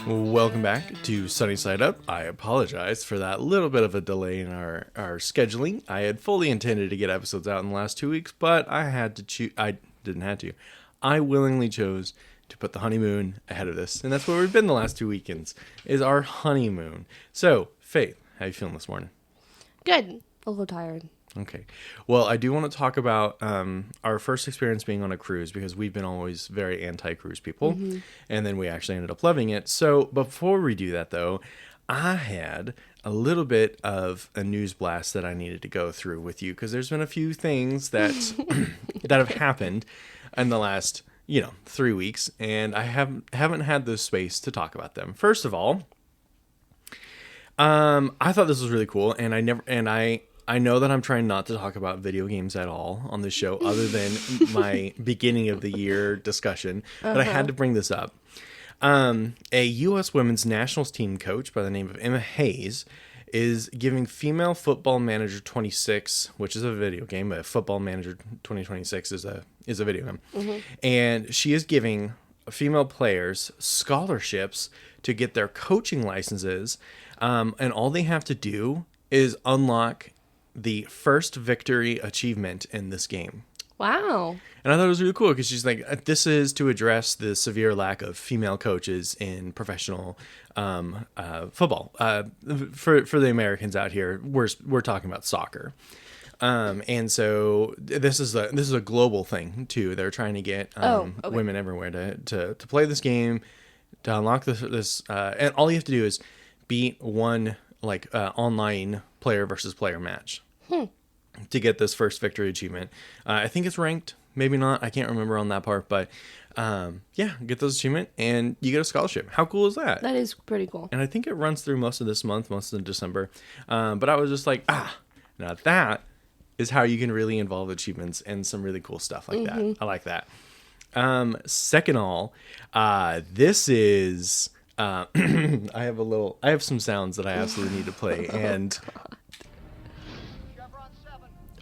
Welcome back to Sunny Side Up. I apologize for that little bit of a delay in our scheduling. I had fully intended to get episodes out in the last 2 weeks, but I had to choose. I didn't have to. I willingly chose to put the honeymoon ahead of this, and that's where we've been the last 2 weekends, is our honeymoon. So, Faith, how you feeling this morning? Good. A little tired. Okay. Well, I do want to talk about our first experience being on a cruise, because we've been always very anti-cruise people, and then we actually ended up loving it. So before we do that, though, I had a little bit of a news blast that I needed to go through with you, because there's been a few things that that have happened in the last 3 weeks, and I haven't had the space to talk about them. First of all, I thought this was really cool, and I know that I'm trying not to talk about video games at all on this show, other than my beginning of the year discussion, but I had to bring this up. A U.S. women's nationals team coach by the name of Emma Hayes is giving Female Football Manager 26, which is a video game, but Football Manager 2026 is a video game, and she is giving female players scholarships to get their coaching licenses, and all they have to do is unlock the first victory achievement in this game. Wow. And I thought it was really cool, because she's like, this is to address the severe lack of female coaches in professional football. For the Americans out here, we're talking about soccer. And so this is a global thing too. They're trying to get women everywhere to play this game, to unlock this and all you have to do is beat one online player versus player match to get this first victory achievement. I think it's ranked, maybe not. I can't remember on that part, but get those achievement and you get a scholarship. How cool is that? That is pretty cool. And I think it runs through most of this month, most of December. But I was just like, now that is how you can really involve achievements and some really cool stuff like that. I like that. Second all, this is I have some sounds that I absolutely need to play, and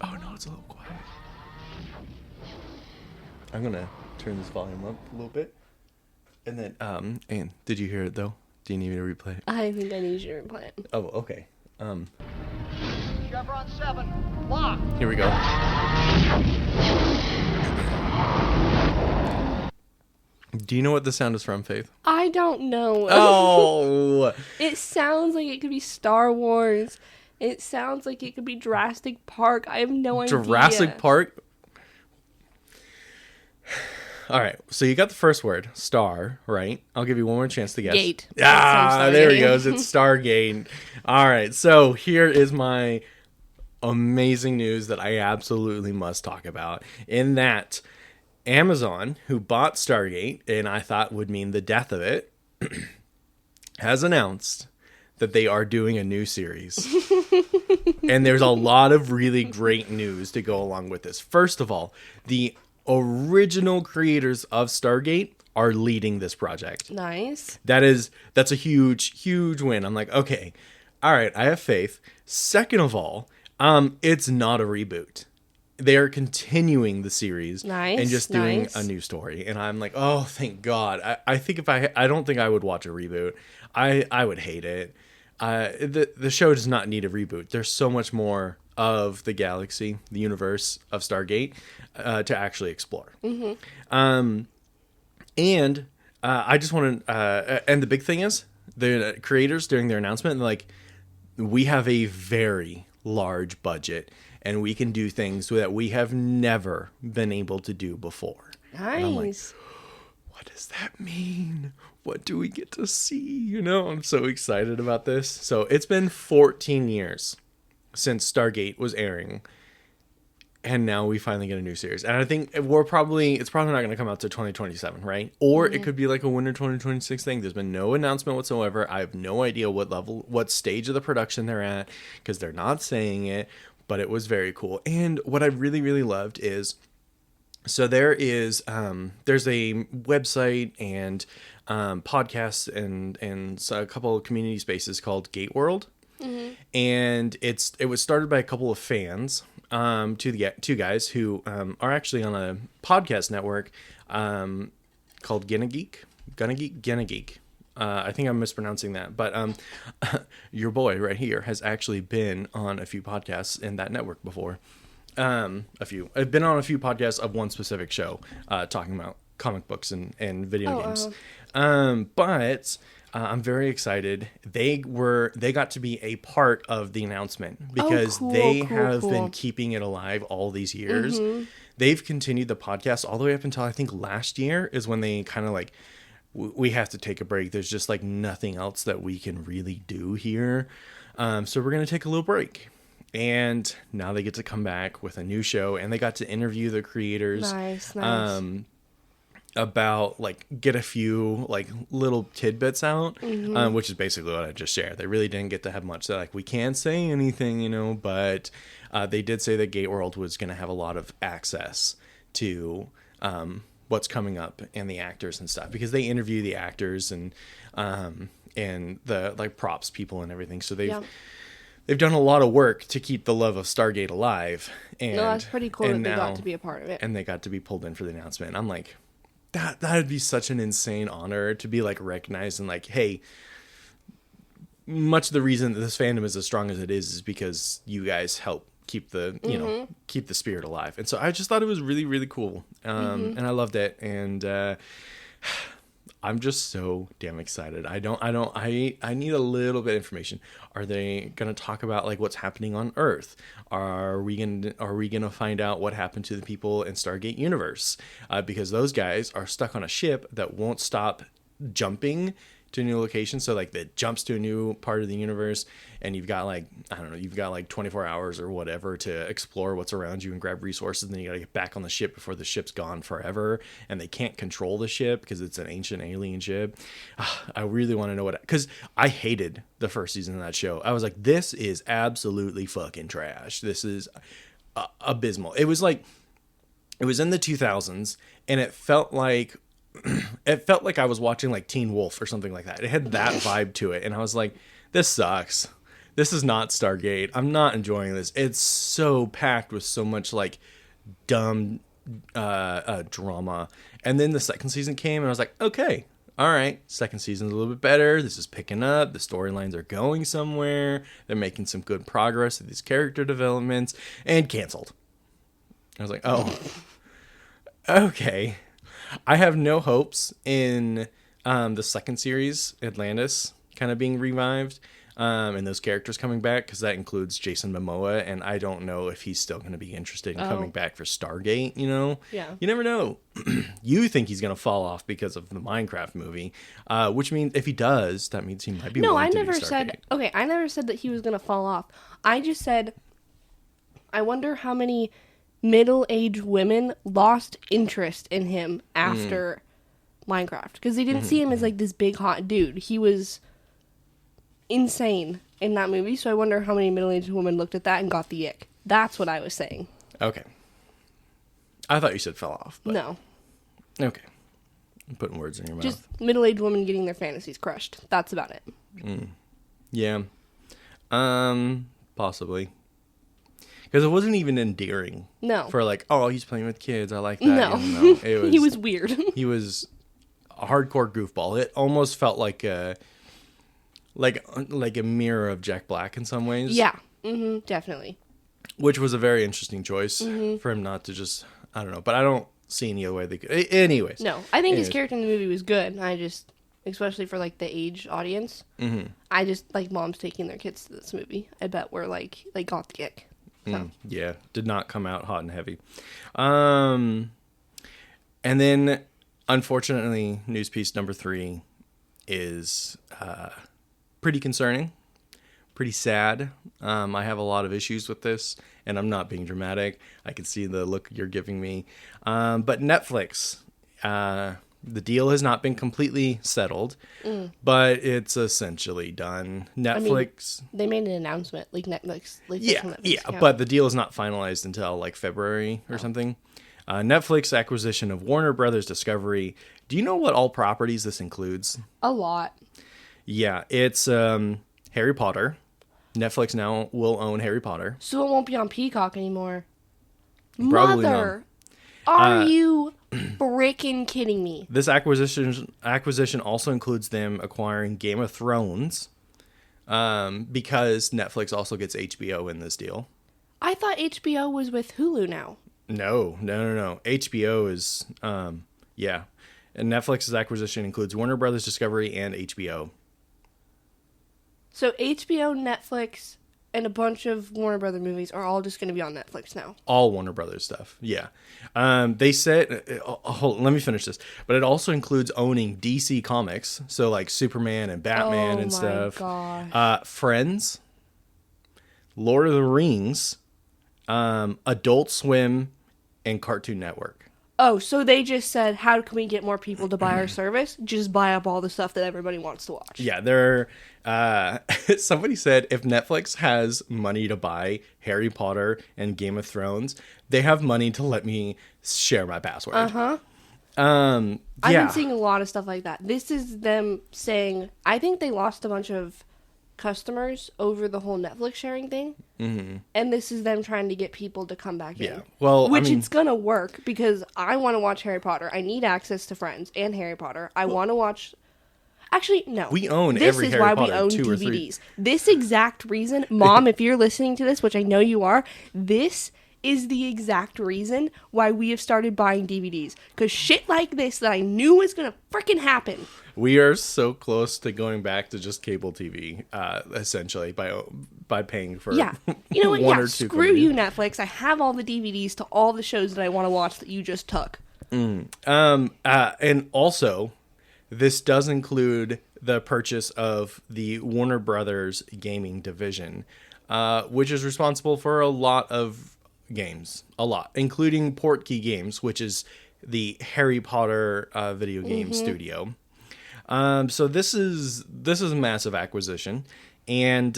oh no, it's a little quiet. I'm gonna turn this volume up a little bit, and then and did you hear it though? Do you need me to replay it? I think I need you to replay it. Oh, okay. Chevron 7, lock. Here we go. Do you know what the sound is from, Faith? I don't know. Oh! It sounds like it could be Star Wars. It sounds like it could be Jurassic Park. I have no idea. Jurassic Park? All right, so you got the first word, star, right? I'll give you one more chance to guess. Gate. There he goes. It's Stargate. All right, so here is my amazing news that I absolutely must talk about. In that, Amazon, who bought Stargate, and I thought would mean the death of it, has announced that they are doing a new series. And there's a lot of really great news to go along with this. First of all, the original creators of Stargate are leading this project. Nice. That's a huge, huge win. I'm like, okay, all right, I have faith. Second of all, it's not a reboot. They are continuing the series and just doing a new story. And I'm like, oh, thank God. I think I don't think I would watch a reboot. I would hate it. The show does not need a reboot. There's so much more of the galaxy, the universe of Stargate to actually explore. And I just want to, and the big thing is the creators during their announcement, like, we have a very large budget and we can do things that we have never been able to do before. Nice. And I'm like, what does that mean? What do we get to see? I'm so excited about this. So it's been 14 years since Stargate was airing, and now we finally get a new series. And I think it's probably not going to come out to 2027, right? Or it could be like a winter 2026 thing. There's been no announcement whatsoever. I have no idea what stage of the production they're at, because they're not saying it, but it was very cool. And what I really, really loved is, so there's a website and podcasts and a couple of community spaces called Gate World. And it was started by a couple of fans, two guys who are actually on a podcast network called Gonna Geek. I think I'm mispronouncing that, but your boy right here has actually been on a few podcasts in that network before. A few. I've been on a few podcasts of one specific show, talking about comic books and video games. But I'm very excited. They got to be a part of the announcement because they have been keeping it alive all these years. They've continued the podcast all the way up until I think last year is when they kind of like, we have to take a break. There's just like nothing else that we can really do here. So we're going to take a little break. And now they get to come back with a new show, and they got to interview the creators. Nice. About like get a few like little tidbits out, which is basically what I just shared. They really didn't get to have much. They're like, we can't say anything, but they did say that Gate World was going to have a lot of access to what's coming up and the actors and stuff, because they interview the actors and the like props people and everything. So they've done a lot of work to keep the love of Stargate alive. And no, that's pretty cool that they got to be a part of it. And they got to be pulled in for the announcement. I'm like, that'd be such an insane honor to be like recognized and like, hey, much of the reason that this fandom is as strong as it is because you guys help keep the keep the spirit alive. And so I just thought it was really, really cool. And I loved it. And I'm just so damn excited. I need a little bit of information. Are they going to talk about like what's happening on Earth? Are we going to find out what happened to the people in Stargate universe? Because those guys are stuck on a ship that won't stop jumping to a new location. So like that jumps to a new part of the universe, and you've got like, I don't know, you've got like 24 hours or whatever to explore what's around you and grab resources. And then you got to get back on the ship before the ship's gone forever. And they can't control the ship because it's an ancient alien ship. I really want to know because I hated the first season of that show. I was like, this is absolutely fucking trash. This is abysmal. It was in the 2000s, and it felt like I was watching like Teen Wolf or something like that. It had that vibe to it. And I was like, this sucks. This is not Stargate. I'm not enjoying this. It's so packed with so much like dumb drama. And then the second season came and I was like, okay, all right. Second season's a little bit better. This is picking up. The storylines are going somewhere. They're making some good progress with these character developments, and canceled. I was like, oh, okay. I have no hopes in the second series, Atlantis, kind of being revived, and those characters coming back, because that includes Jason Momoa, and I don't know if he's still going to be interested in coming back for Stargate, Yeah. You never know. You think he's going to fall off because of the Minecraft movie, which means if he does, that means he might be willing to do Stargate. I never said that he was going to fall off. I just said, I wonder how many middle-aged women lost interest in him after Minecraft, because they didn't see him as like this big hot dude. He was insane in that movie, so I wonder how many middle-aged women looked at that and got the ick. That's what I was saying. Okay. I thought you said fell off. But... No. Okay. I'm putting words in your mouth. Just middle-aged women getting their fantasies crushed. That's about it. Yeah. Possibly. Because it wasn't even endearing. No. For like, oh, he's playing with kids. I like that. No. It was, he was weird. He was a hardcore goofball. It almost felt like a mirror of Jack Black in some ways. Yeah. Definitely. Which was a very interesting choice for him not to just, I don't know. But I don't see any other way they could. Anyways. No. I think his character in the movie was good. I just, especially for like the age audience, I just like moms taking their kids to this movie. I bet were like, they got the ick. So. Yeah, did not come out hot and heavy. And then, unfortunately, news piece number 3 is pretty concerning, pretty sad. I have a lot of issues with this, and I'm not being dramatic. I can see the look you're giving me. But Netflix, the deal has not been completely settled, but it's essentially done. Netflix... they made an announcement, like Netflix. But the deal is not finalized until like February or something. Netflix acquisition of Warner Brothers Discovery. Do you know what all properties this includes? A lot. Yeah, it's Harry Potter. Netflix now will own Harry Potter. So it won't be on Peacock anymore. Probably Mother, are you freaking kidding me? This acquisition also includes them acquiring Game of Thrones, because Netflix also gets HBO in this deal. I thought HBO was with Hulu now. No. HBO is, yeah. And Netflix's acquisition includes Warner Brothers Discovery and HBO. So HBO, Netflix, and a bunch of Warner Brothers movies are all just going to be on Netflix now. All Warner Brothers stuff, yeah. They said, let me finish this. But it also includes owning DC Comics, so like Superman and Batman and stuff. Gosh. Friends, Lord of the Rings, Adult Swim, and Cartoon Network. Oh, so they just said, how can we get more people to buy our service? Just buy up all the stuff that everybody wants to watch. Yeah, somebody said if Netflix has money to buy Harry Potter and Game of Thrones, they have money to let me share my password. Uh-huh. Yeah. I've been seeing a lot of stuff like that. This is them saying, I think they lost a bunch of customers over the whole Netflix sharing thing. Mm-hmm. And this is them trying to get people to come back in. Well, which it's going to work because I want to watch Harry Potter. I need access to Friends and Harry Potter. I want to watch... Actually, no. We own every Harry Potter, we own 2 or 3. DVDs. This exact reason, Mom, if you're listening to this, which I know you are, this is the exact reason why we have started buying DVDs. Because shit like this that I knew was going to freaking happen. We are so close to going back to just cable TV, essentially, by paying for you know what? one or two. Screw you, Netflix. I have all the DVDs to all the shows that I want to watch that you just took. And also, this does include the purchase of the Warner Brothers gaming division, which is responsible for a lot of games, including Portkey Games, which is the Harry Potter video game studio. So this is a massive acquisition, and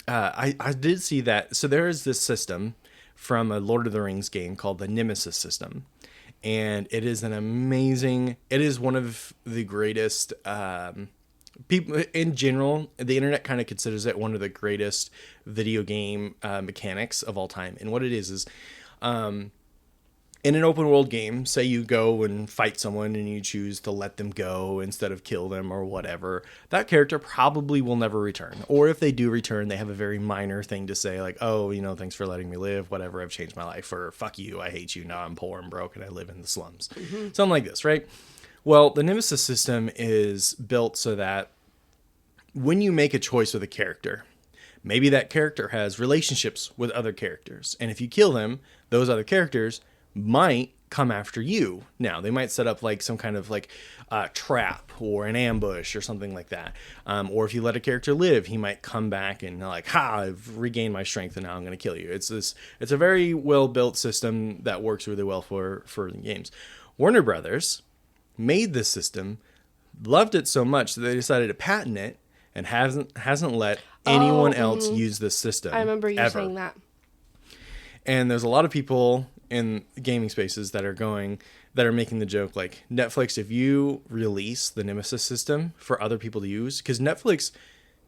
I did see that. So there is this system from a Lord of the Rings game called the Nemesis system, and it is it is one of the greatest, people in general, the internet kind of considers it one of the greatest video game mechanics of all time. And what it is in an open world game, say you go and fight someone and you choose to let them go instead of kill them or whatever, that character probably will never return. Or if they do return, they have a very minor thing to say, like, oh, thanks for letting me live, whatever, I've changed my life, or fuck you, I hate you, now I'm poor and broke and I live in the slums. Mm-hmm. Something like this, right? Well, the Nemesis system is built so that when you make a choice with a character, maybe that character has relationships with other characters, and if you kill them, those other characters might come after you. Now, they might set up like some kind of like trap or an ambush or something like that. Or if you let a character live, he might come back and like, I've regained my strength and now I'm going to kill you. It's a very well built system that works really well for games. Warner Brothers made this system, loved it so much that they decided to patent it, and hasn't let anyone else use this system. I remember you saying that. And there's a lot of people in gaming spaces that are making the joke, like, Netflix, if you release the Nemesis system for other people to use, because Netflix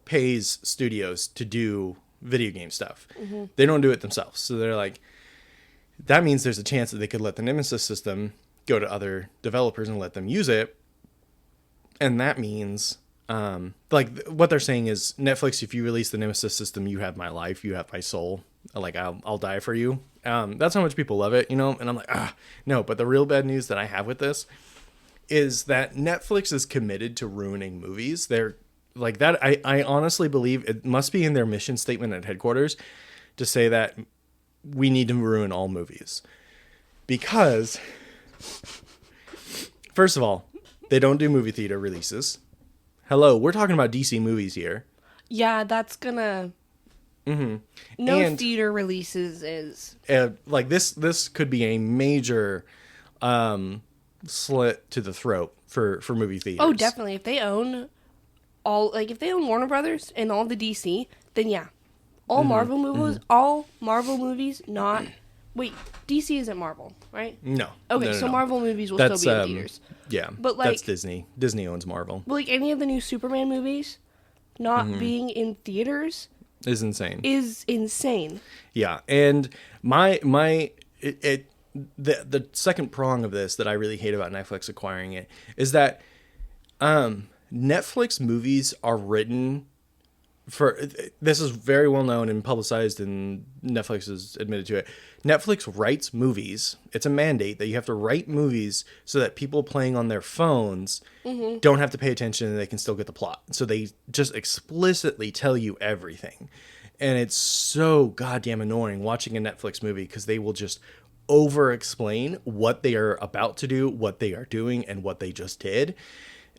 pays studios to do video game stuff. Mm-hmm. They don't do it themselves. So they're like, that means there's a chance that they could let the Nemesis system go to other developers and let them use it. And that means, like, what they're saying is, Netflix, if you release the Nemesis system, you have my life, you have my soul. Like, I'll die for you. That's how much people love it, And I'm like, no. But the real bad news that I have with this is that Netflix is committed to ruining movies. They're like that. I honestly believe it must be in their mission statement at headquarters to say that we need to ruin all movies. Because, first of all, they don't do movie theater releases. Hello, we're talking about DC movies here. Yeah, that's gonna... Mm-hmm. No theater releases is... like, this could be a major slit to the throat for movie theaters. Oh, definitely. If they own Warner Brothers and all the DC, then yeah. All Marvel movies, not... Wait, DC isn't Marvel, right? No. Okay, no. Marvel movies will still be in theaters. Yeah, but like, that's Disney. Disney owns Marvel. But like any of the new Superman movies, not being in theaters... is insane. Is insane. Yeah, and my the second prong of this that I really hate about Netflix acquiring it is that Netflix movies are written for, this is very well known and publicized, and Netflix has admitted to it. Netflix writes movies. It's a mandate that you have to write movies so that people playing on their phones don't have to pay attention and they can still get the plot. So they just explicitly tell you everything. And it's so goddamn annoying watching a Netflix movie because they will just over explain what they are about to do, what they are doing, and what they just did,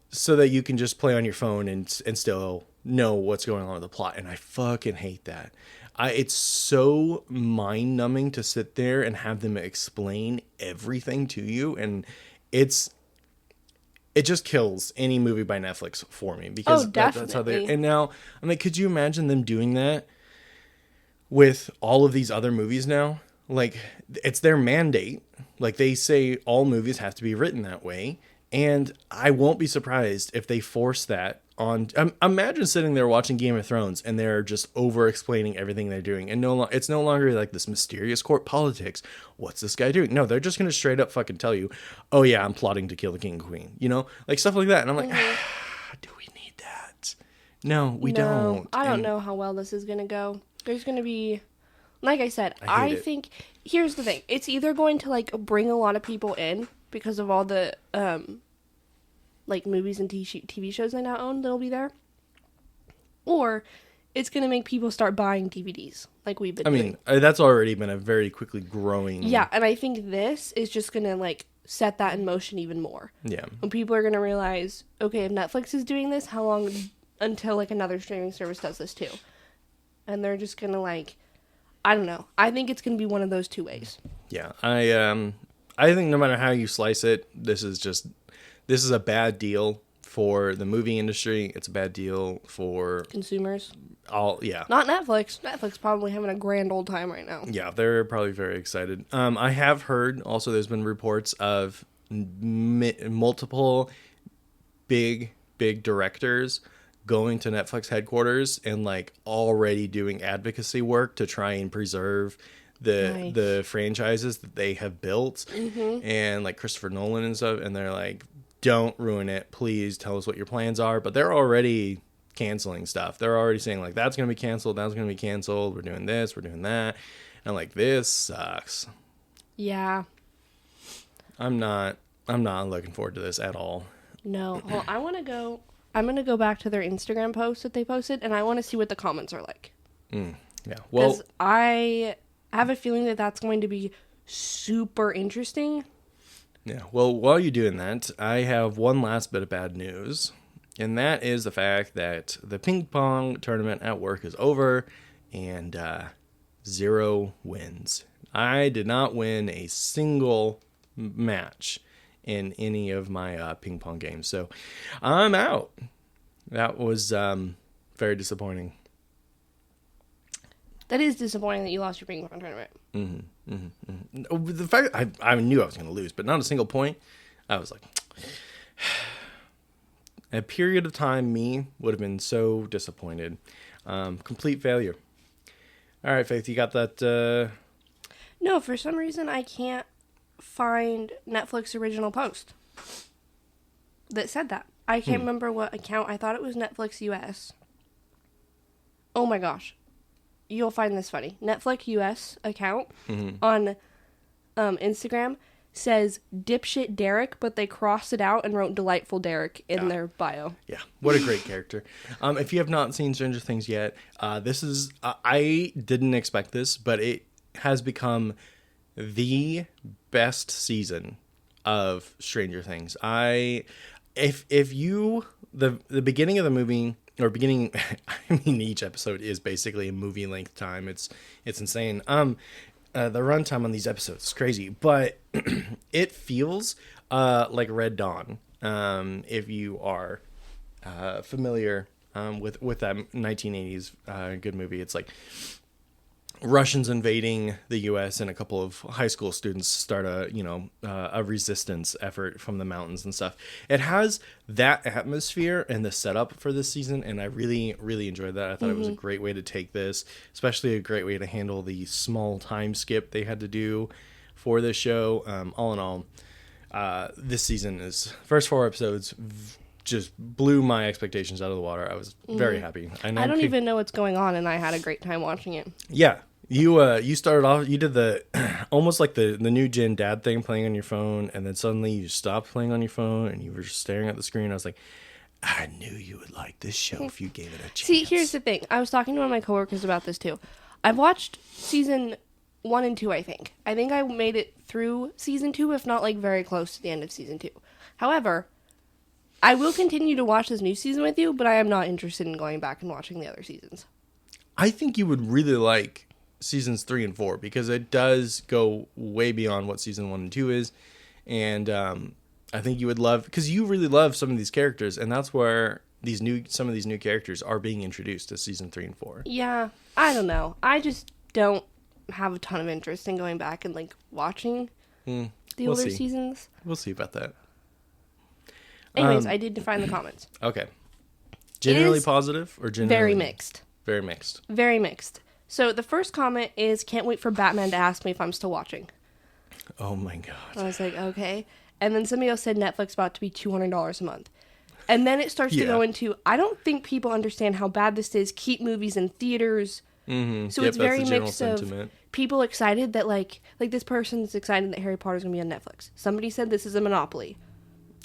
so that you can just play on your phone and still know what's going on with the plot. And I fucking hate that. It's so mind numbing to sit there and have them explain everything to you. And it just kills any movie by Netflix for me, because that's how they, and now I'm like, could you imagine them doing that with all of these other movies now? Like, it's their mandate. Like, they say all movies have to be written that way. And I won't be surprised if they force that on. Imagine sitting there watching Game of Thrones and they're just over explaining everything they're doing. And it's no longer like this mysterious court politics. What's this guy doing? No, they're just going to straight up fucking tell you, oh yeah, I'm plotting to kill the king and queen. You know, like stuff like that. And I'm like, do we need that? No, we don't. I don't know how well this is going to go. There's going to be, like I said, I think, here's the thing. It's either going to like bring a lot of people in because of all the like movies and TV shows I now own that'll be there, or it's gonna make people start buying DVDs like we've been doing. I mean, that's already been a very quickly growing. Yeah, and I think this is just gonna like set that in motion even more. Yeah, when people are gonna realize, okay, if Netflix is doing this, how long until like another streaming service does this too? And they're just gonna like, I don't know. I think it's gonna be one of those two ways. Yeah, I think no matter how you slice it, this is a bad deal for the movie industry. It's a bad deal for consumers. Yeah. Not Netflix. Netflix probably having a grand old time right now. Yeah, they're probably very excited. I have heard also there's been reports of multiple big directors going to Netflix headquarters and like already doing advocacy work to try and preserve the franchises that they have built, and like Christopher Nolan and stuff, and they're like, don't ruin it, please tell us what your plans are. But they're already canceling stuff. They're already saying like, that's gonna be canceled, we're doing this, we're doing that, and like, this sucks. Yeah, I'm not looking forward to this at all. No. Well, I'm gonna go back to their Instagram post that they posted, and I want to see what the comments are like. Yeah, well, because I have a feeling that that's going to be super interesting. Yeah, well, while you're doing that, I have one last bit of bad news, and that is the fact that the ping pong tournament at work is over, and 0 wins. I did not win a single match in any of my ping pong games, so I'm out. That was very disappointing. That is disappointing that you lost your ping pong tournament. The fact I knew I was going to lose, but not a single point. I was like, a period of time me would have been so disappointed. Complete failure. All right, Faith, you got that? No, for some reason I can't find Netflix original post that said that. I can't remember what account. I thought it was Netflix US. Oh my gosh. You'll find this funny. Netflix US account on Instagram says dipshit Derek, but they crossed it out and wrote delightful Derek in their bio. Yeah, what a great character. If you have not seen Stranger Things yet, this is, I didn't expect this, but it has become the best season of Stranger Things. If you, the beginning of the movie, or beginning, I mean, each episode is basically a movie length time. It's insane. The runtime on these episodes is crazy, but it feels like Red Dawn. If you are familiar with that 1980s good movie, it's like Russians invading the U.S. and a couple of high school students start a resistance effort from the mountains and stuff. It has that atmosphere and the setup for this season, and I really, really enjoyed that. I thought it was a great way to take this, especially a great way to handle the small time skip they had to do for this show. All in all, this season is first 4 episodes just blew my expectations out of the water. I was very happy. I don't even know what's going on, and I had a great time watching it. Yeah. You started off, you did the almost like the new gen dad thing, playing on your phone, and then suddenly you stopped playing on your phone and you were just staring at the screen. I was like, I knew you would like this show if you gave it a chance. See, here's the thing. I was talking to one of my coworkers about this too. I've watched season 1 and 2, I think. I think I made it through season 2, if not like very close to the end of season 2. However, I will continue to watch this new season with you, but I am not interested in going back and watching the other seasons. I think you would really like seasons 3 and 4 because it does go way beyond what season 1 and 2 is, and I think you would love, because you really love some of these characters, and that's where some of these new characters are being introduced to season 3 and 4. Yeah, I don't know. I just don't have a ton of interest in going back and like watching the older seasons. We'll see about that. Anyways, I did find the comments. Okay. Generally positive or generally very mixed? Very mixed. Very mixed. So the first comment is, can't wait for Batman to ask me if I'm still watching. Oh my God. I was like, okay. And then somebody else said Netflix about to be $200 a month. And then it starts to go into, I don't think people understand how bad this is. Keep movies in theaters. Mm-hmm. So it's very mixed of people excited that like this person's excited that Harry Potter's going to be on Netflix. Somebody said this is a monopoly.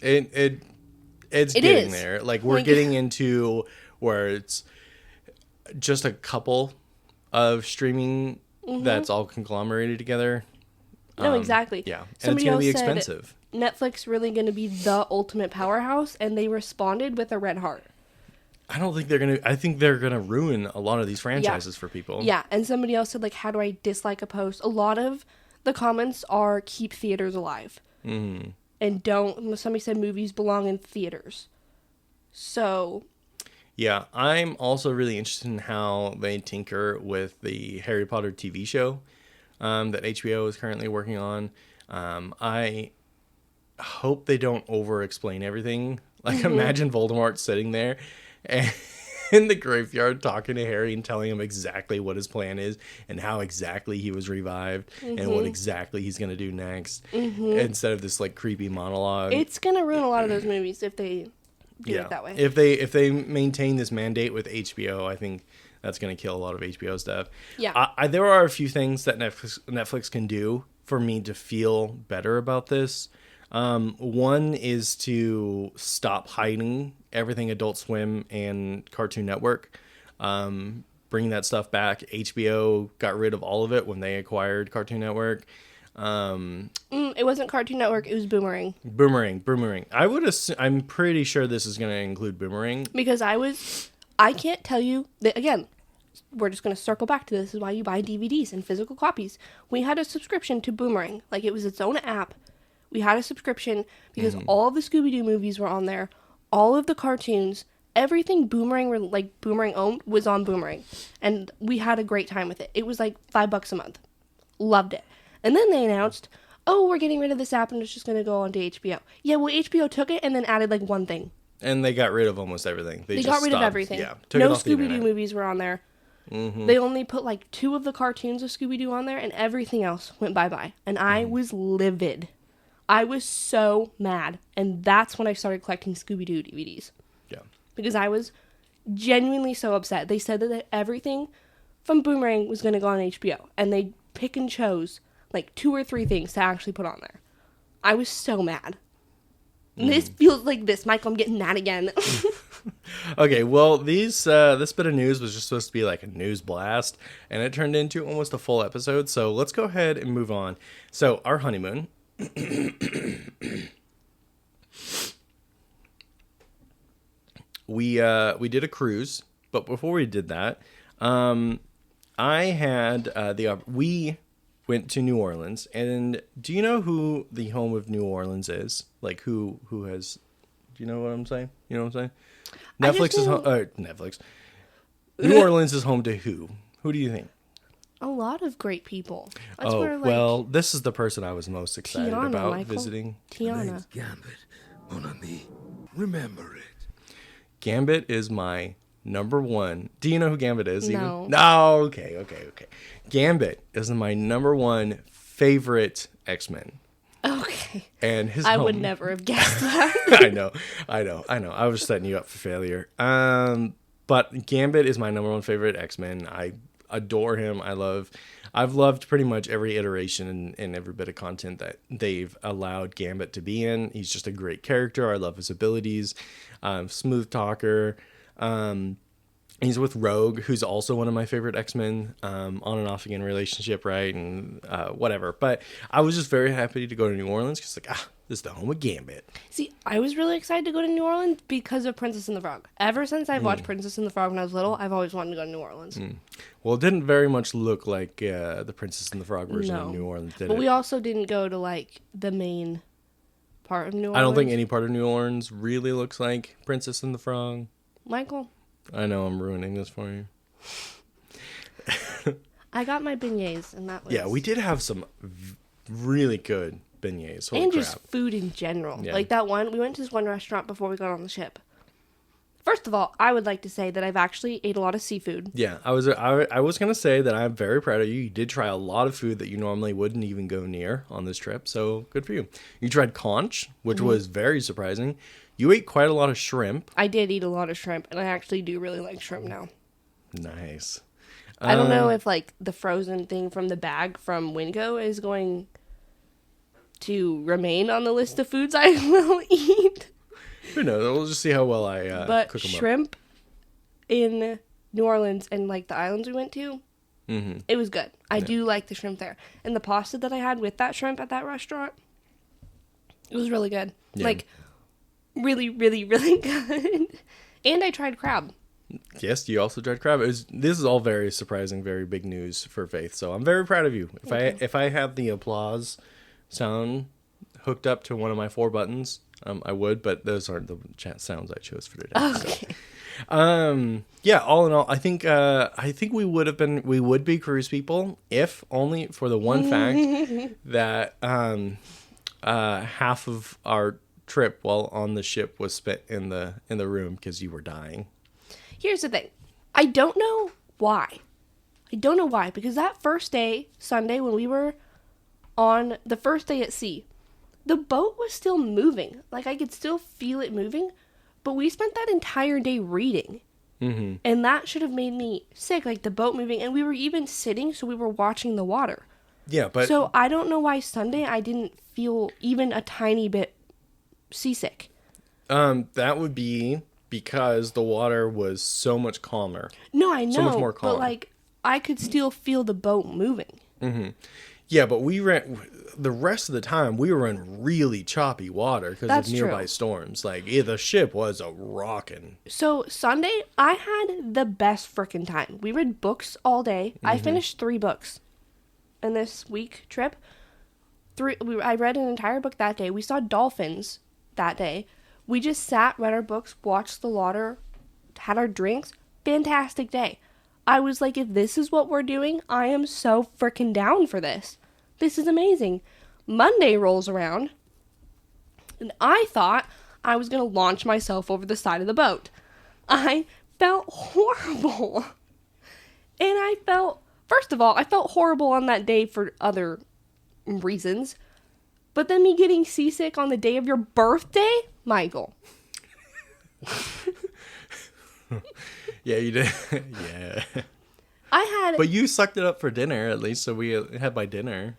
It's getting there. Like we're getting into where it's just a couple of streaming that's all conglomerated together. No, exactly. Yeah, and Somebody it's going to be else said, expensive. Netflix really going to be the ultimate powerhouse, and they responded with a red heart. I don't think they're going to... I think they're going to ruin a lot of these franchises for people. Yeah, and somebody else said, like, how do I dislike a post? A lot of the comments are keep theaters alive. Mm-hmm. And don't... Somebody said movies belong in theaters. So... Yeah, I'm also really interested in how they tinker with the Harry Potter TV show that HBO is currently working on. I hope they don't over-explain everything. Like, imagine Voldemort sitting there and in the graveyard talking to Harry and telling him exactly what his plan is and how exactly he was revived and what exactly he's going to do next instead of this, like, creepy monologue. It's going to ruin a lot of those movies if they... do it that way. If they maintain this mandate with HBO, I think that's going to kill a lot of HBO stuff. Yeah. There are a few things that Netflix can do for me to feel better about this. One is to stop hiding everything Adult Swim and Cartoon Network. Bring that stuff back. HBO got rid of all of it when they acquired Cartoon Network. It wasn't Cartoon Network, it was Boomerang. Boomerang. I'm pretty sure this is going to include Boomerang. Because I can't tell you, that, again, we're just going to circle back to this. This is why you buy DVDs and physical copies. We had a subscription to Boomerang. Like, it was its own app. We had a subscription because all of the Scooby-Doo movies were on there. All of the cartoons, everything Boomerang owned was on Boomerang. And we had a great time with it. It was like $5 a month. Loved it. And then they announced, oh, we're getting rid of this app and it's just going to go onto HBO. Yeah, well, HBO took it and then added like one thing. And they got rid of almost everything. They got rid of everything. Yeah, no Scooby-Doo movies were on there. They only put like 2 of the cartoons of Scooby-Doo on there and everything else went bye-bye. And I was livid. I was so mad. And that's when I started collecting Scooby-Doo DVDs. Yeah. Because I was genuinely so upset. They said that everything from Boomerang was going to go on HBO. And they pick and chose like 2 or 3 things to actually put on there. I was so mad. This feels like this, Michael. I'm getting mad again. Okay, well, this bit of news was just supposed to be like a news blast, and it turned into almost a full episode. So let's go ahead and move on. So our honeymoon. We did a cruise, but before we did that, I had we went to New Orleans, and do you know who the home of New Orleans is? Like who has? Do you know what I'm saying? You know what I'm saying? Netflix is home. Netflix. New Orleans is home to who? Who do you think? A lot of great people. That's well, this is the person I was most excited about Michael. visiting. Tiana. Gambit, mon ami. Remember it. Gambit is my number one. Do you know who Gambit is? No. No. Okay. Gambit is my number one favorite X-Men. Okay. And his I home. would never have guessed that. I know. I was setting you up for failure. But Gambit is my number one favorite X-Men. I adore him. I've loved pretty much every iteration and every bit of content that they've allowed Gambit to be in. He's just a great character. I love his abilities. Smooth talker. He's with Rogue, who's also one of my favorite X-Men, on and off again relationship, right? And whatever. But I was just very happy to go to New Orleans because, this is the home of Gambit. See, I was really excited to go to New Orleans because of Princess and the Frog. Ever since I've watched Princess and the Frog when I was little, I've always wanted to go to New Orleans. Well, it didn't very much look like the Princess and the Frog version of New Orleans, did it? But we also didn't go to, like, the main part of New Orleans. I don't think any part of New Orleans really looks like Princess and the Frog. Michael? I know I'm ruining this for you. I got my beignets, and that was... Yeah, we did have some really good beignets. Holy and crap. just food in general. Yeah. Like that one, we went to this one restaurant before we got on the ship. First of all, I would like to say that I've actually ate a lot of seafood. Yeah, I was going to say that I'm very proud of you. You did try a lot of food that you normally wouldn't even go near on this trip, so good for you. You tried conch, which was very surprising. You ate quite a lot of shrimp. I did eat a lot of shrimp, and I actually do really like shrimp now. Nice. I don't know if, like, the frozen thing from the bag from Wingo is going to remain on the list of foods I will eat. Who knows? We'll just see how well I But cook them shrimp in New Orleans and, like, the islands we went to, it was good. I do like the shrimp there. And the pasta that I had with that shrimp at that restaurant, it was really good. Yeah. Like, really, really, really good. And I tried crab. Yes, you also tried crab. This is all very surprising, very big news for Faith. So I'm very proud of you. If I had the applause sound hooked up to one of my 4 buttons, I would. But those aren't the sounds I chose for today. Okay. So. Yeah. All in all, I think we would be cruise people if only for the one fact that half of our trip while on the ship was spent in the room because you were dying. Here's the thing. I don't know why. Because that first day, Sunday, when we were on the first day at sea, the boat was still moving. Like, I could still feel it moving. But we spent that entire day reading. Mm-hmm. And that should have made me sick, like the boat moving. And we were even sitting, so we were watching the water. Yeah, but... So I don't know why Sunday I didn't feel even a tiny bit seasick. That would be because the water was so much calmer. No, I know. So much more calm. But, like, I could still feel the boat moving. Mm-hmm. Yeah, but the rest of the time, we were in really choppy water because of nearby storms. Like, the ship was a rockin'. So, Sunday, I had the best frickin' time. We read books all day. I finished 3 books in this week trip. I read an entire book that day. We saw dolphins that day. We just sat, read our books, watched the water, had our drinks. Fantastic day. I was like, if this is what we're doing, I am so freaking down for this. This is amazing. Monday rolls around, and I thought I was going to launch myself over the side of the boat. I felt horrible. And first of all, I felt horrible on that day for other reasons. But then me getting seasick on the day of your birthday? Michael. Yeah, you did. Yeah. But you sucked it up for dinner, at least, so we had my dinner.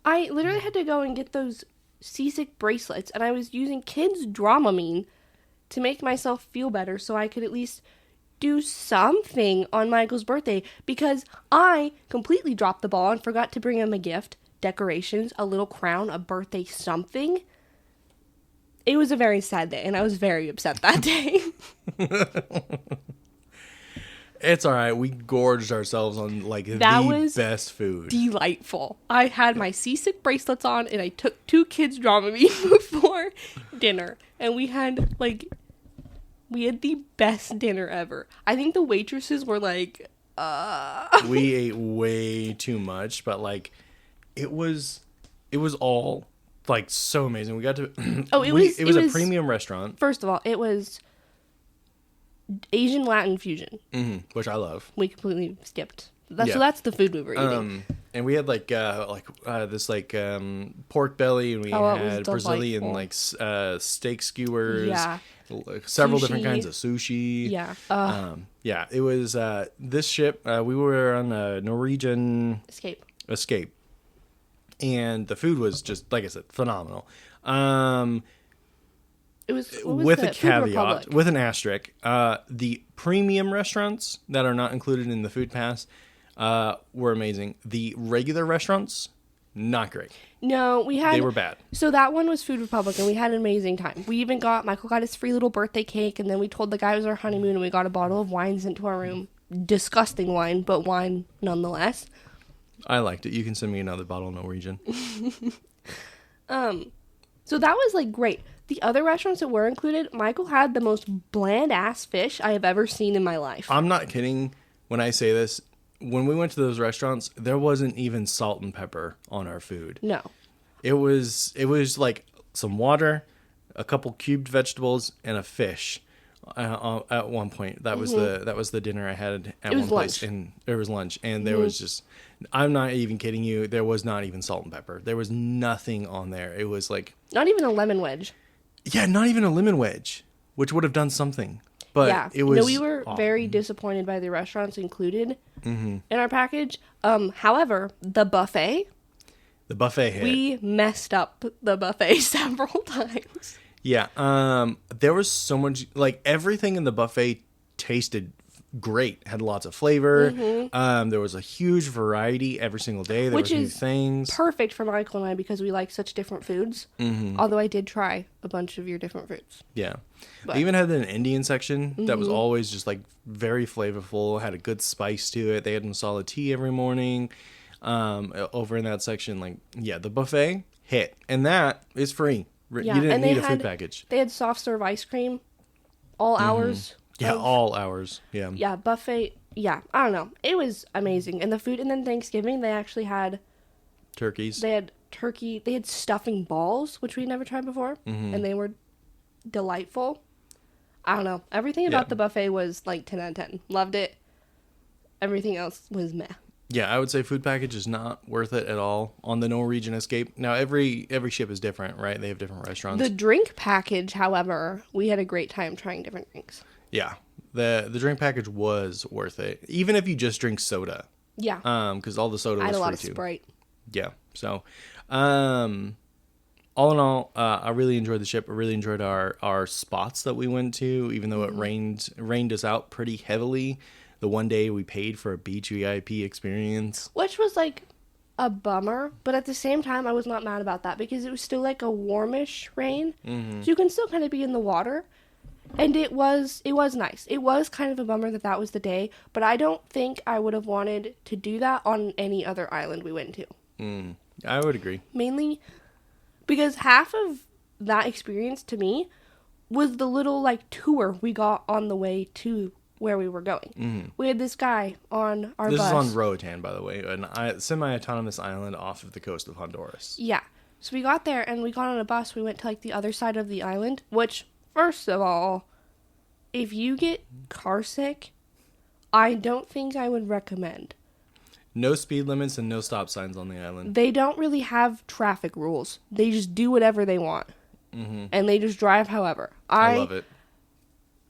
I literally had to go and get those seasick bracelets, and I was using kids' Dramamine to make myself feel better so I could at least do something on Michael's birthday, because I completely dropped the ball and forgot to bring him a gift, decorations, a little crown, a birthday something. It was a very sad day, and I was very upset that day. It's all right. We gorged ourselves on, like, the best food. Delightful. I had my seasick bracelets on, and I took 2 kids' Dramamine before dinner. And we had the best dinner ever. I think the waitresses were like, We ate way too much, but, like, it was all, like, so amazing. We got to... it was a premium restaurant. First of all, it was Asian Latin fusion. Mm-hmm, which I love. We completely skipped So that's the food we were eating. And we had this pork belly, and we Oh, it was had Brazilian delightful. steak skewers. Yeah. Several Sushi. different kinds of sushi. Yeah. Yeah, it was this ship. We were on a Norwegian Escape, and the food was just, like I said, phenomenal. It was With a Food caveat, Republic. with an asterisk. The premium restaurants that are not included in the food pass were amazing. The regular restaurants, not great. No, They were bad. So that one was Food Republic, and we had an amazing time. Michael got his free little birthday cake, and then we told the guy it was our honeymoon, and we got a bottle of wine sent to our room. Disgusting wine, but wine nonetheless. I liked it. You can send me another bottle of Norwegian. So that was like great. The other restaurants that were included, Michael had the most bland ass fish I have ever seen in my life. I'm not kidding when I say this. When we went to those restaurants, there wasn't even salt and pepper on our food. No. It was like some water, a couple cubed vegetables, and a fish. At one point, that was the dinner I had at one place, and there was lunch, and there was just, I'm not even kidding you, there was not even salt and pepper. There was nothing on there. It was like Not even a lemon wedge. Yeah, not even a lemon wedge, which would have done something. But Yeah. it was. No, we were very disappointed by the restaurants included in our package. However, the buffet. The buffet hit. We messed up the buffet several times. Yeah. There was so much, like, everything in the buffet tasted great, had lots of flavor. There was a huge variety every single day. There Which was new is things. Perfect for Michael and I because we like such different foods. Although I did try a bunch of your different foods. Yeah. But- They even had an Indian section that was always just like very flavorful, had a good spice to it. They had masala tea every morning. Over in that section, like, yeah, the buffet hit. And that is free. Yeah, You didn't and need a food package. They had soft serve ice cream, all hours. Yeah, all hours. Yeah. Yeah, buffet. Yeah, I don't know. It was amazing. And the food, and then Thanksgiving, they actually had, Turkeys. they had turkey, they had stuffing balls, which we never tried before. And they were delightful. I don't know. Everything about the buffet was like 10 out of 10. Loved it. Everything else was meh. Yeah, I would say food package is not worth it at all on the Norwegian Escape. Now, every ship is different, right? They have different restaurants. The drink package, however, we had a great time trying different drinks. Yeah. The drink package was worth it. Even if you just drink soda. Yeah. Because all the soda was I had a lot free of too. Sprite. Yeah. So, all in all, I really enjoyed the ship. I really enjoyed our spots that we went to, even though it rained us out pretty heavily. The one day we paid for a beach VIP experience. Which was like a bummer, but at the same time, I was not mad about that because it was still like a warmish rain. So you can still kind of be in the water. And it was nice. It was kind of a bummer that was the day, but I don't think I would have wanted to do that on any other island we went to. I would agree. Mainly because half of that experience to me was the little like tour we got on the way to where we were going. We had this guy on our bus. This is on Roatan, by the way, a semi-autonomous island off of the coast of Honduras. Yeah. So we got there and we got on a bus. We went to like the other side of the island, which, first of all, if you get car sick, I don't think I would recommend. No speed limits and no stop signs on the island. They don't really have traffic rules. They just do whatever they want. And they just drive however. I love it.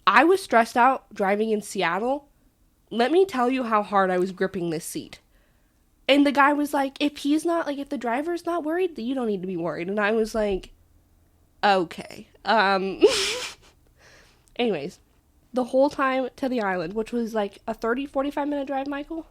I was stressed out driving in Seattle. Let me tell you how hard I was gripping this seat. And the guy was like, if the driver's not worried, then you don't need to be worried. And I was like, okay. Anyways, the whole time to the island, which was like a 45 minute drive, Michael?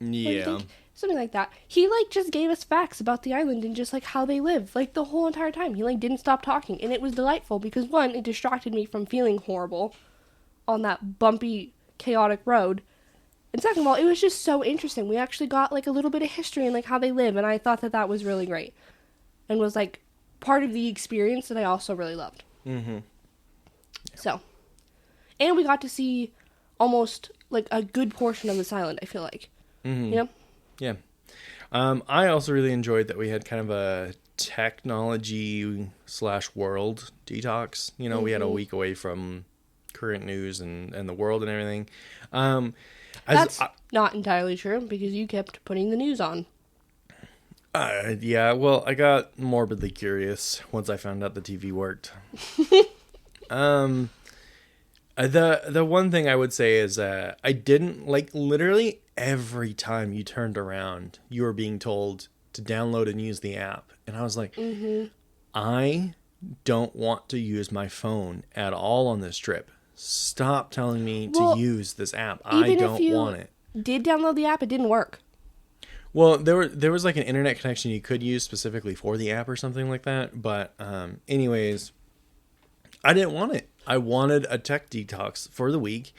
Yeah. Something like that. He like just gave us facts about the island and just like how they live, like the whole entire time. He like didn't stop talking, and it was delightful because one, it distracted me from feeling horrible on that bumpy, chaotic road. And second of all, it was just so interesting. We actually got like a little bit of history and like how they live, and I thought that was really great. And was like part of the experience that I also really loved. So, and we got to see almost like a good portion of this island, I feel like. You know? Yeah. I also really enjoyed that we had kind of a technology / world detox. You know, we had a week away from current news and the world and everything. That's not entirely true because you kept putting the news on. Yeah, well, I got morbidly curious once I found out the TV worked. The one thing I would say is I didn't like literally every time you turned around, you were being told to download and use the app, and I was like, I don't want to use my phone at all on this trip. Stop telling me to use this app. I don't want it. Did download the app, it didn't work. Well, there was like an internet connection you could use specifically for the app or something like that. But anyways, I didn't want it. I wanted a tech detox for the week.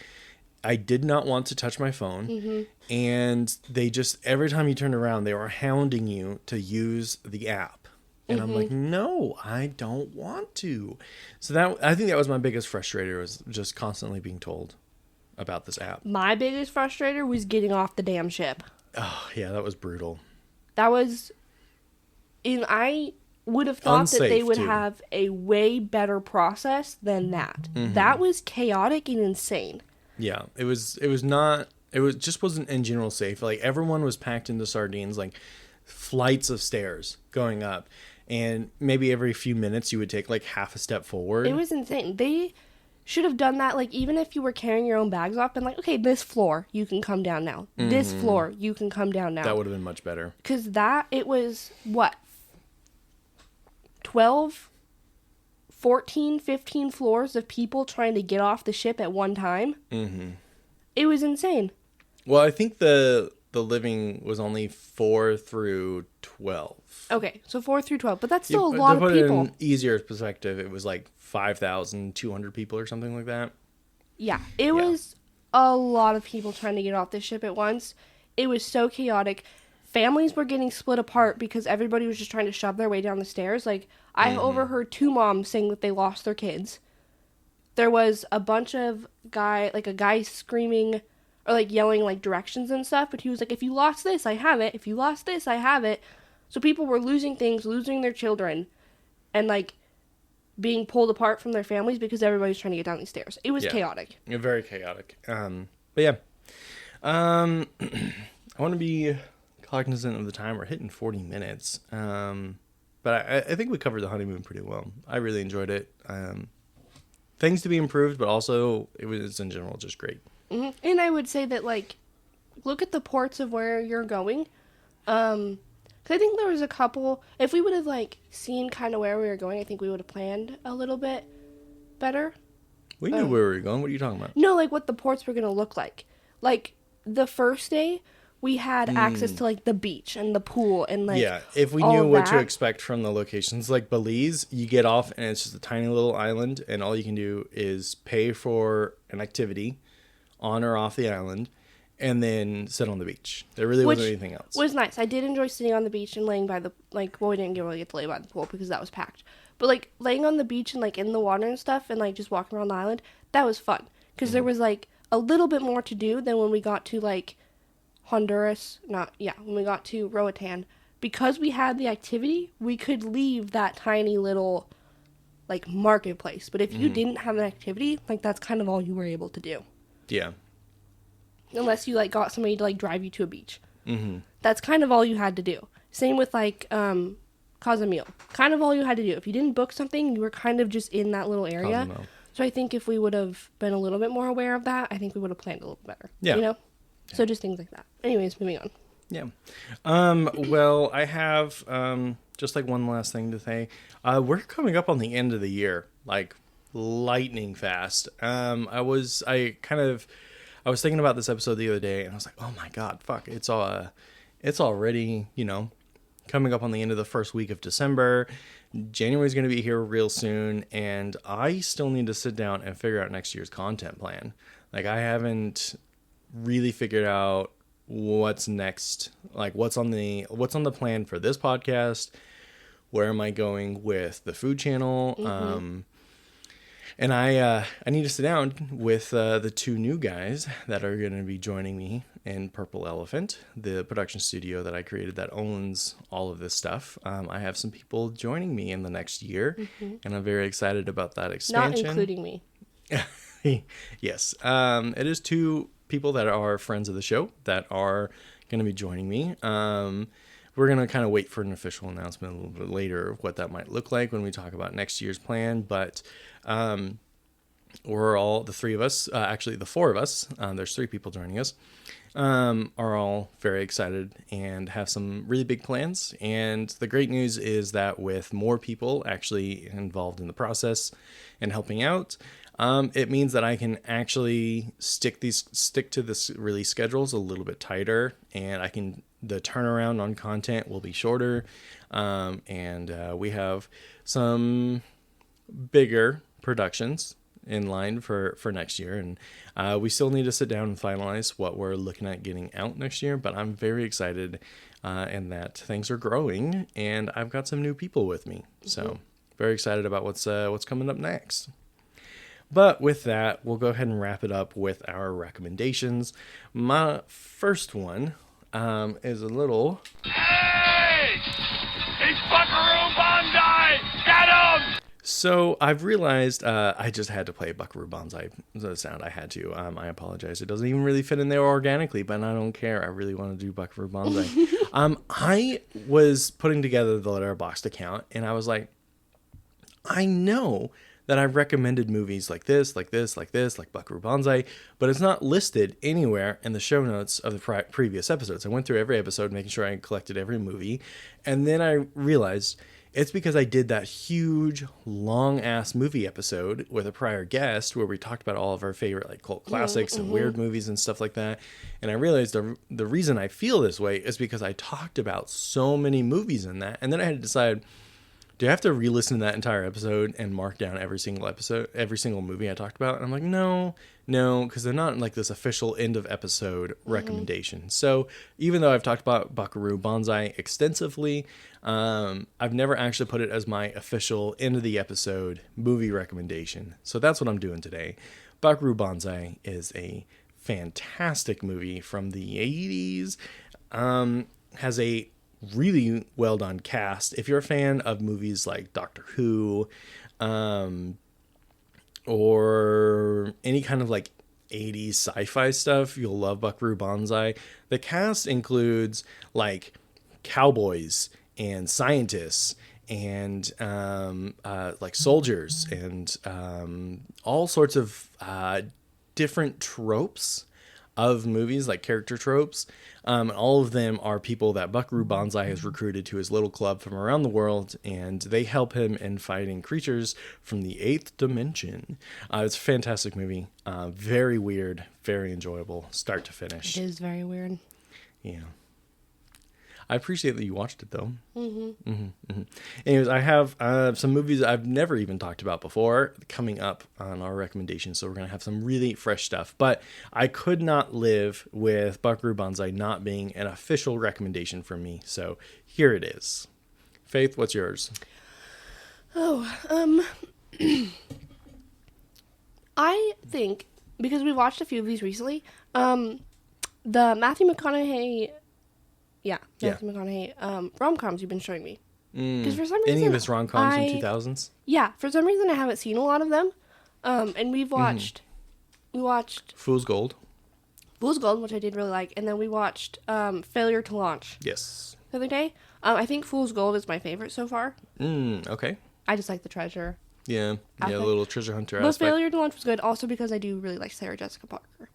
I did not want to touch my phone. And they just, every time you turned around, they were hounding you to use the app. And I'm like, no, I don't want to. So I think that was my biggest frustrator, was just constantly being told about this app. My biggest frustrator was getting off the damn ship. Oh, yeah, that was brutal. That was... And I would have thought that they would have a way better process than that. That was chaotic and insane. Yeah, it just wasn't in general safe. Like, everyone was packed into sardines, like flights of stairs going up. And maybe every few minutes you would take like half a step forward. It was insane. They should have done that, like, even if you were carrying your own bags off, and like, okay, this floor, you can come down now. This floor, you can come down now. That would have been much better. Because it was, what, 12, 14, 15 floors of people trying to get off the ship at one time. It was insane. Well, I think the living was only 4 through 12. Okay, so 4 through 12, but that's still a lot of people. To put it in easier perspective, it was like 5,200 people or something like that. Yeah, it was a lot of people trying to get off the ship at once. It was so chaotic. Families were getting split apart because everybody was just trying to shove their way down the stairs. Like, I overheard 2 moms saying that they lost their kids. There was a bunch of a guy screaming or like yelling like directions and stuff, but he was like, if you lost this, I have it. If you lost this, I have it. So people were losing things, losing their children, and like being pulled apart from their families because everybody's trying to get down these stairs. It was chaotic. Very chaotic. But yeah. I want to be cognizant of the time. We're hitting 40 minutes. But I think we covered the honeymoon pretty well. I really enjoyed it. Things to be improved, but also it was in general just great. And I would say that, like, look at the ports of where you're going. 'Cause I think there was a couple, if we would have, like, seen kind of where we were going, I think we would have planned a little bit better. We knew where we were going. What are you talking about? No, like, what the ports were going to look like. Like, the first day, we had access to, like, the beach and the pool and, like, yeah, if we knew what to expect from the locations. Like Belize, you get off and it's just a tiny little island, and all you can do is pay for an activity on or off the island, and then sit on the beach. There really wasn't anything else. Was nice. I did enjoy sitting on the beach and laying by the, like, well, we didn't really get to lay by the pool because that was packed. But, like, laying on the beach and, like, in the water and stuff and, like, just walking around the island, that was fun. Because there was, like, a little bit more to do than when we got to, like, when we got to Roatan. Because we had the activity, we could leave that tiny little, like, marketplace. But if you didn't have an activity, like, that's kind of all you were able to do. Yeah. Unless you, like, got somebody to, like, drive you to a beach. That's kind of all you had to do. Same with, like, Cozumel. Kind of all you had to do. If you didn't book something, you were kind of just in that little area. Cozumel. So I think if we would have been a little bit more aware of that, I think we would have planned a little better. Yeah. You know? So just things like that. Anyways, moving on. Yeah. Well, I have just like one last thing to say. We're coming up on the end of the year, like lightning fast. I was thinking about this episode the other day, and I was like, oh my god, fuck! It's already, coming up on the end of the first week of December. January's going to be here real soon, and I still need to sit down and figure out next year's content plan. Like, I haven't really figured out what's next, like what's on the plan for this podcast. Where am I going with the food channel? And I need to sit down with the 2 new guys that are going to be joining me in Purple Elephant, the production studio that I created that owns all of this stuff. I have some people joining me in the next year, and I'm very excited about that expansion. Not including me. Yes. It is 2 people that are friends of the show that are going to be joining me. We're going to kind of wait for an official announcement a little bit later of what that might look like when we talk about next year's plan. But we're all, the three of us, actually the four of us, there's 3 people joining us, are all very excited and have some really big plans. And the great news is that with more people actually involved in the process and helping out, it means that I can actually stick to this release schedules a little bit tighter, and the turnaround on content will be shorter. And we have some bigger productions in line for next year, and we still need to sit down and finalize what we're looking at getting out next year. But I'm very excited in that things are growing, and I've got some new people with me, so very excited about what's coming up next. But with that, we'll go ahead and wrap it up with our recommendations. My first one is a little... Hey! He's Buckaroo Banzai! Get him! So I've realized I just had to play Buckaroo Banzai. The sound I had to. I apologize. It doesn't even really fit in there organically, but I don't care. I really want to do Buckaroo Banzai. I was putting together the Letterboxd account, and I was like, I know that I've recommended movies like this, like Buckaroo Banzai, but it's not listed anywhere in the show notes of the previous episodes. I went through every episode, making sure I collected every movie, and then I realized it's because I did that huge, long-ass movie episode with a prior guest where we talked about all of our favorite like cult classics and weird movies and stuff like that. And I realized the reason I feel this way is because I talked about so many movies in that, and then I had to decide, do I have to re-listen to that entire episode and mark down every single movie I talked about? And I'm like, no, because they're not like this official end of episode recommendation. So even though I've talked about Buckaroo Banzai extensively, I've never actually put it as my official end of the episode movie recommendation. So that's what I'm doing today. Buckaroo Banzai is a fantastic movie from the 80s. Has a really well done cast. If you're a fan of movies like Doctor Who, or any kind of like 80s sci-fi stuff, you'll love Buckaroo Banzai. The cast includes like cowboys and scientists and like soldiers and all sorts of different tropes of movies, like character tropes. All of them are people that Buckaroo Banzai has recruited to his little club from around the world, and they help him in fighting creatures from the 8th dimension. It's a fantastic movie. Very weird, very enjoyable, start to finish. It is very weird. Yeah. I appreciate that you watched it, though. Anyways, I have some movies I've never even talked about before coming up on our recommendations, so we're going to have some really fresh stuff. But I could not live with Buckaroo Banzai not being an official recommendation from me, so here it is. Faith, what's yours? I think, because we watched a few of these recently, the Matthew McConaughey... Matthew McConaughey rom-coms you've been showing me. Because for some reason... Any of his rom-coms from 2000s? Yeah, for some reason I haven't seen a lot of them. And we watched... Fool's Gold. Fool's Gold, which I did really like. And then we watched Failure to Launch. Yes. The other day. I think Fool's Gold is my favorite so far. Okay. I just like the treasure. Yeah, a little treasure hunter But aspect. Failure to Launch was good also because I do really like Sarah Jessica Parker.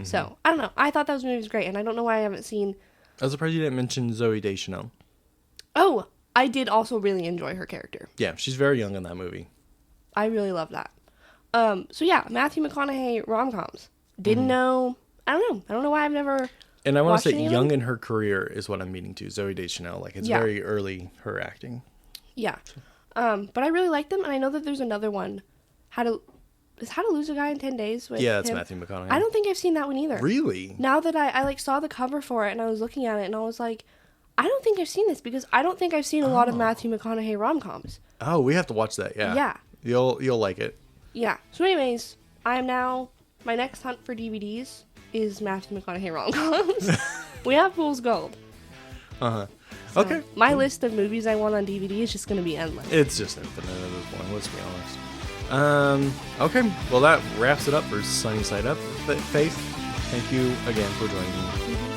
So, I don't know. I thought that movie was great, and I don't know why I haven't seen... I was surprised you didn't mention Zooey Deschanel. Oh, I did also really enjoy her character. Yeah, she's very young in that movie. I really love that. So yeah, Matthew McConaughey rom-coms. Didn't know... I don't know why I've never... And I want to watched say any of young them. in her career is what I'm meaning to. Zooey Deschanel. Like, it's Yeah. very early, her acting. Yeah. But I really like them, and I know that there's another one. How to Lose a Guy in 10 Days with Yeah, it's him. Matthew McConaughey. I don't think I've seen that one either. Really? Now that I like saw the cover for it and I was looking at it and I was like, I don't think I've seen this because I don't think I've seen a lot of Matthew McConaughey rom-coms. Oh, we have to watch that, yeah. Yeah. You'll like it. Yeah. So anyways, my next hunt for DVDs is Matthew McConaughey rom-coms. We have Fool's Gold. Uh-huh. So Okay. My list of movies I want on DVD is just going to be endless. It's just infinite at this point, let's be honest. Okay, well that wraps it up for Sunny Side Up. Faith, Thank you again for joining me.